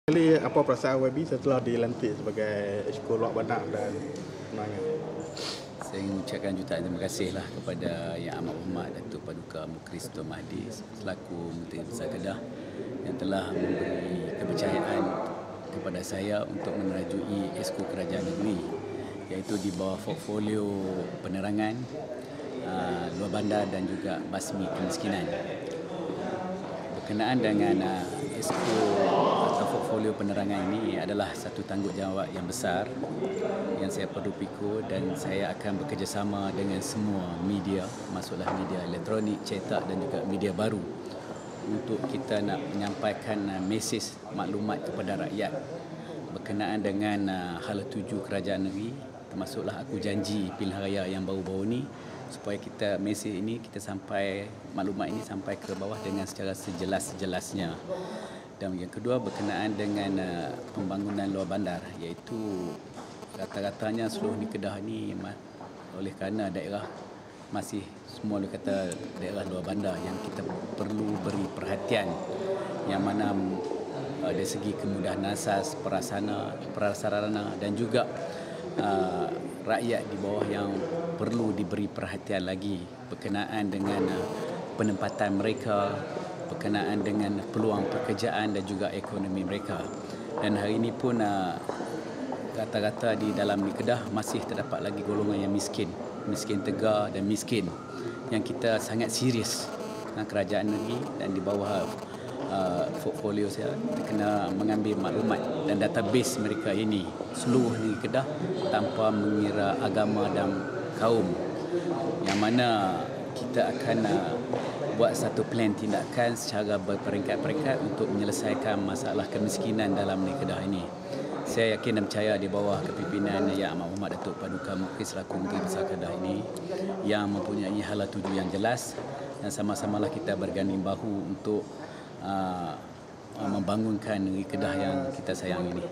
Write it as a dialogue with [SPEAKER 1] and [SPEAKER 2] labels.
[SPEAKER 1] Kali apa perasaan YB setelah dilantik sebagai Exco Luar Bandar dan Penangan?
[SPEAKER 2] Saya ingin mengucapkan jutaan terima kasihlah kepada Yang Amat Berhormat Datuk Paduka Mukhriz Tuan Mahathir selaku Menteri Besar Kedah yang telah memberi kepercayaan kepada saya untuk menerajui Exco Kerajaan Negeri, iaitu di bawah portfolio penerangan, luar bandar dan juga basmi kemiskinan. Berkenaan dengan Exco atau portfolio penerangan ini adalah satu tanggungjawab yang besar yang saya perlu pikul, dan saya akan bekerjasama dengan semua media, maksudlah media elektronik, cetak dan juga media baru, untuk kita nak menyampaikan mesej maklumat kepada rakyat berkenaan dengan hala tuju kerajaan negeri, termasuklah aku janji pilihan raya yang baru-baru ni, supaya kita mesej ini kita sampai, maklumat ini sampai ke bawah dengan secara sejelas-jelasnya. Dan yang kedua berkenaan dengan pembangunan luar bandar, iaitu rata-ratanya seluruh di Kedah ni oleh kerana daerah masih semua boleh kata daerah luar bandar yang kita perlu beri perhatian, yang mana dari segi kemudahan asas, prasarana dan juga rakyat di bawah yang perlu diberi perhatian lagi berkenaan dengan penempatan mereka, berkenaan dengan peluang pekerjaan dan juga ekonomi mereka. Dan hari ini pun rata-rata di dalam Kedah masih terdapat lagi golongan yang miskin tegar dan miskin, yang kita sangat serius kerajaan negeri dan di bawah portfolio saya kita kena mengambil maklumat dan database mereka ini seluruh negeri Kedah tanpa mengira agama dan kaum, yang mana kita akan buat satu plan tindakan secara berperingkat-peringkat untuk menyelesaikan masalah kemiskinan dalam negeri Kedah ini. Saya yakin dan percaya di bawah kepimpinan Yang Amat Berhormat Datuk Paduka Mukhriz selaku Menteri Besar Kedah ini, yang mempunyai hala tuju yang jelas, dan sama-samalah kita berganding bahu untuk membangunkan negeri Kedah yang kita sayang ini.